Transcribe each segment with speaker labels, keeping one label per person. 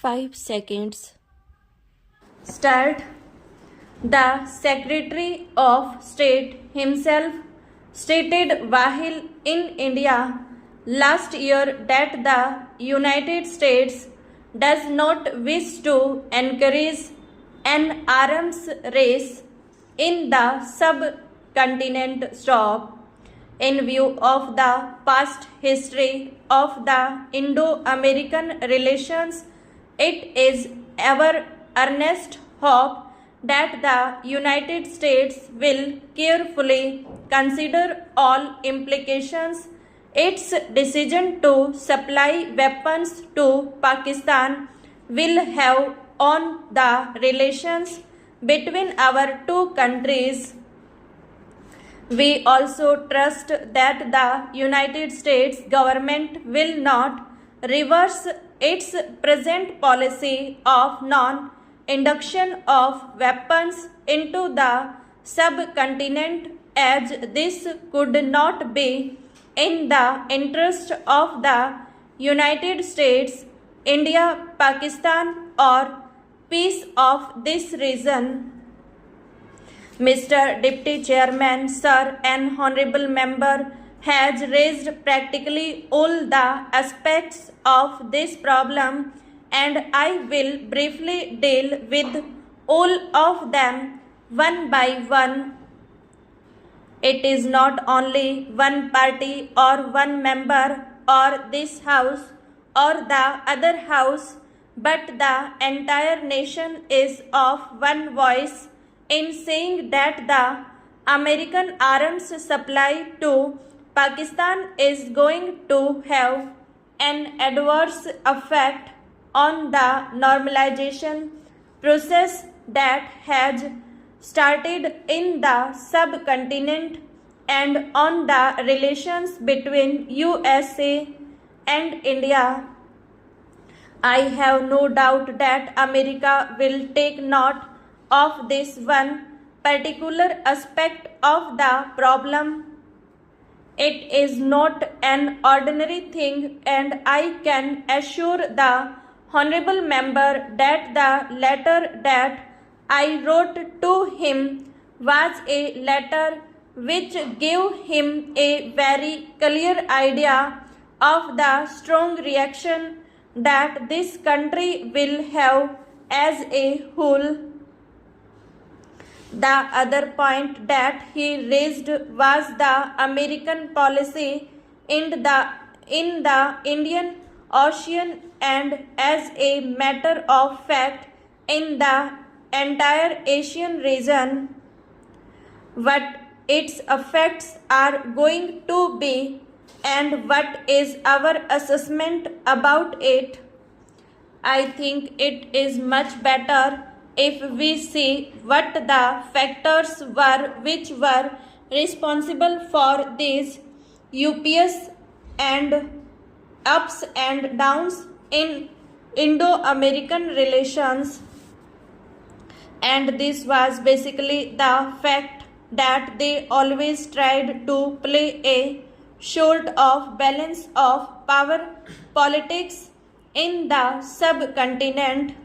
Speaker 1: 5 seconds.
Speaker 2: Start. The Secretary of State himself stated while in India last year that the United States does not wish to encourage an arms race in the subcontinent. Stop. In view of the past history of the Indo-American relations, it is our earnest hope that the United States will carefully consider all implications. Its decision to supply weapons to Pakistan will have on the relations between our two countries. We also trust that the United States government will not reverse its present policy of non-induction of weapons into the subcontinent, as this could not be in the interest of the United States, India, Pakistan, or peace. Of this reason, Mr. Deputy Chairman, Sir, an honorable member has raised practically all the aspects of this problem, and I will briefly deal with all of them one by one. It is not only one party or one member or this house or the other house, but the entire nation is of one voice in saying that the American arms supply to Pakistan is going to have an adverse effect on the normalization process that has started in the subcontinent and on the relations between USA and India. I have no doubt that America will take note of this one particular aspect of the problem. It is not an ordinary thing, and I can assure the honorable member that the letter that I wrote to him was a letter which gave him a very clear idea of the strong reaction that this country will have as a whole. The other point that he raised was the American policy in the Indian Ocean, and as a matter of fact in the entire Asian region. What its effects are going to be and what is our assessment about it. I think it is much better if we see what the factors were which were responsible for these UPS and ups and downs in Indo-American relations. And this was basically the fact that they always tried to play a sort of balance of power politics in the subcontinent.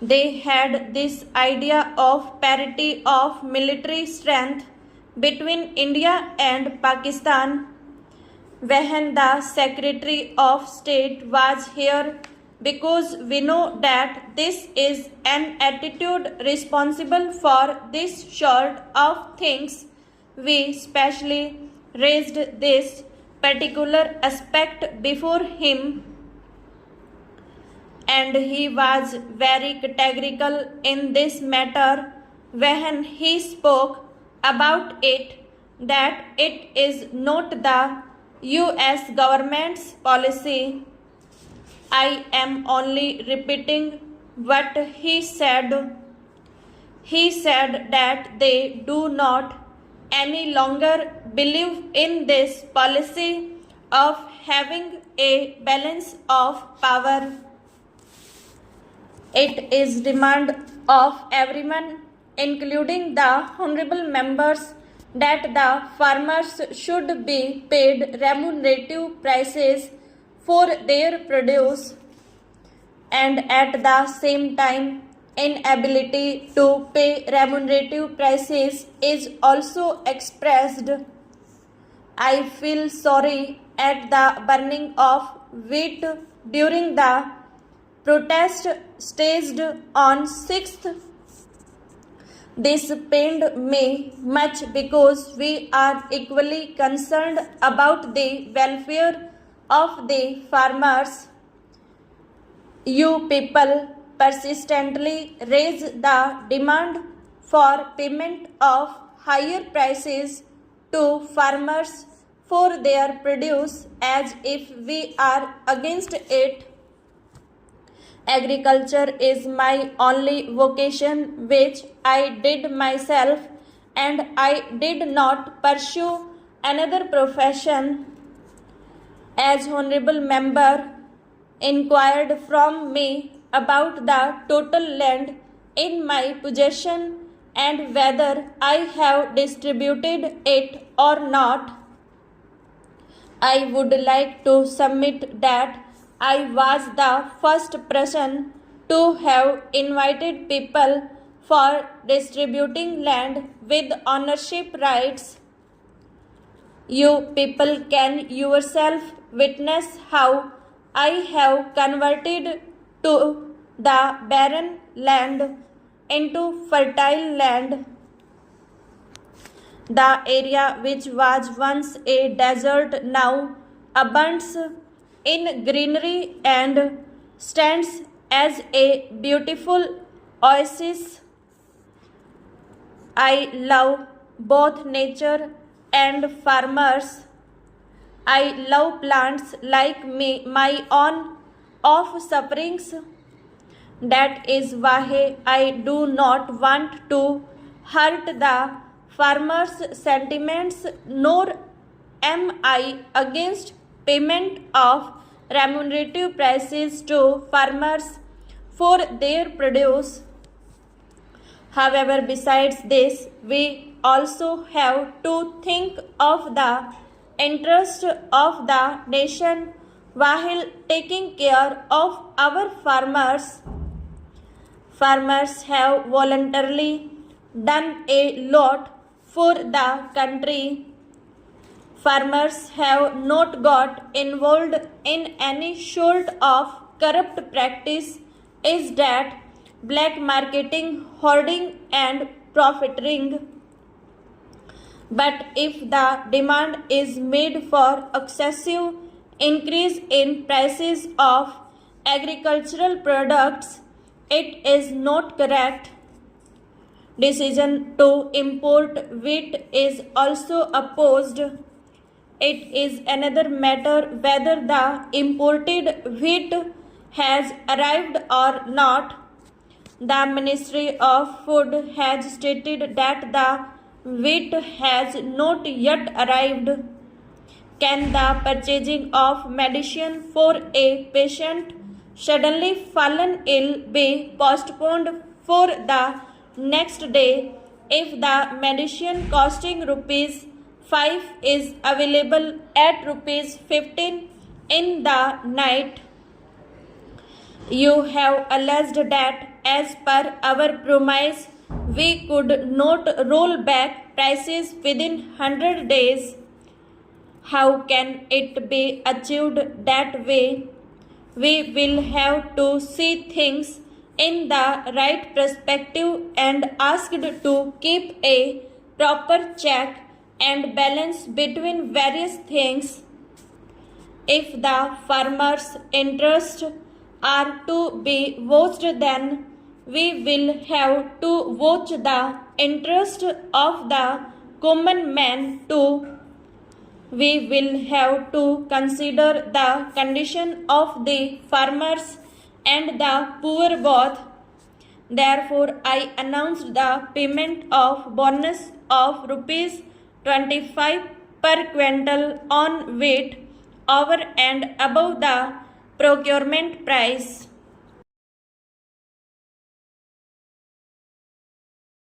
Speaker 2: They had this idea of parity of military strength between India and Pakistan. When the Secretary of State was here, because we know that this is an attitude responsible for this sort of things, we specially raised this particular aspect before him, and he was very categorical in this matter when he spoke about it, that it is not the US government's policy. I am only repeating what he said. He said that they do not any longer believe in this policy of having a balance of power. It is demand of everyone, including the honorable members, that the farmers should be paid remunerative prices for their produce. and at the same time inability to pay remunerative prices is also expressed. I feel sorry at the burning of wheat during the protest staged on 6th. This pained me much because we are equally concerned about the welfare of the farmers. You people persistently raise the demand for payment of higher prices to farmers for their produce as if we are against it. Agriculture is my only vocation which I did myself, and I did not pursue another profession. As honorable member inquired from me about the total land in my possession and whether I have distributed it or not, I would like to submit that I was the first person to have invited people for distributing land with ownership rights. You people can yourself witness how I have converted to the barren land into fertile land. The area which was once a desert now abounds in greenery and stands as a beautiful oasis. I love both nature and farmers. I love plants like me, my own offsprings. That is why I do not want to hurt the farmers' sentiments, nor am I against payment of remunerative prices to farmers for their produce. However, besides this, we also have to think of the interest of the nation while taking care of our farmers. Farmers have voluntarily done a lot for the country. Farmers have not got involved in any sort of corrupt practice, is that black marketing, hoarding and profiteering. But if the demand is made for excessive increase in prices of agricultural products, it is not correct. Decision to import wheat is also opposed. It is another matter whether the imported wheat has arrived or not. The Ministry of Food has stated that the wheat has not yet arrived. Can the purchasing of medicine for a patient suddenly fallen ill be postponed for the next day if the medicine costing rupees 5 is available at rupees 15 in the night? You have alleged that as per our promise, we could not roll back prices within 100 days. How can it be achieved that way? We will have to see things in the right perspective and asked to keep a proper check and balance between various things. If the farmers' interests are to be watched, then we will have to watch the interest of the common man too. We will have to consider the condition of the farmers and the poor both. Therefore, I announced the payment of bonus of rupees 25 per quintal on wheat over and above the procurement price.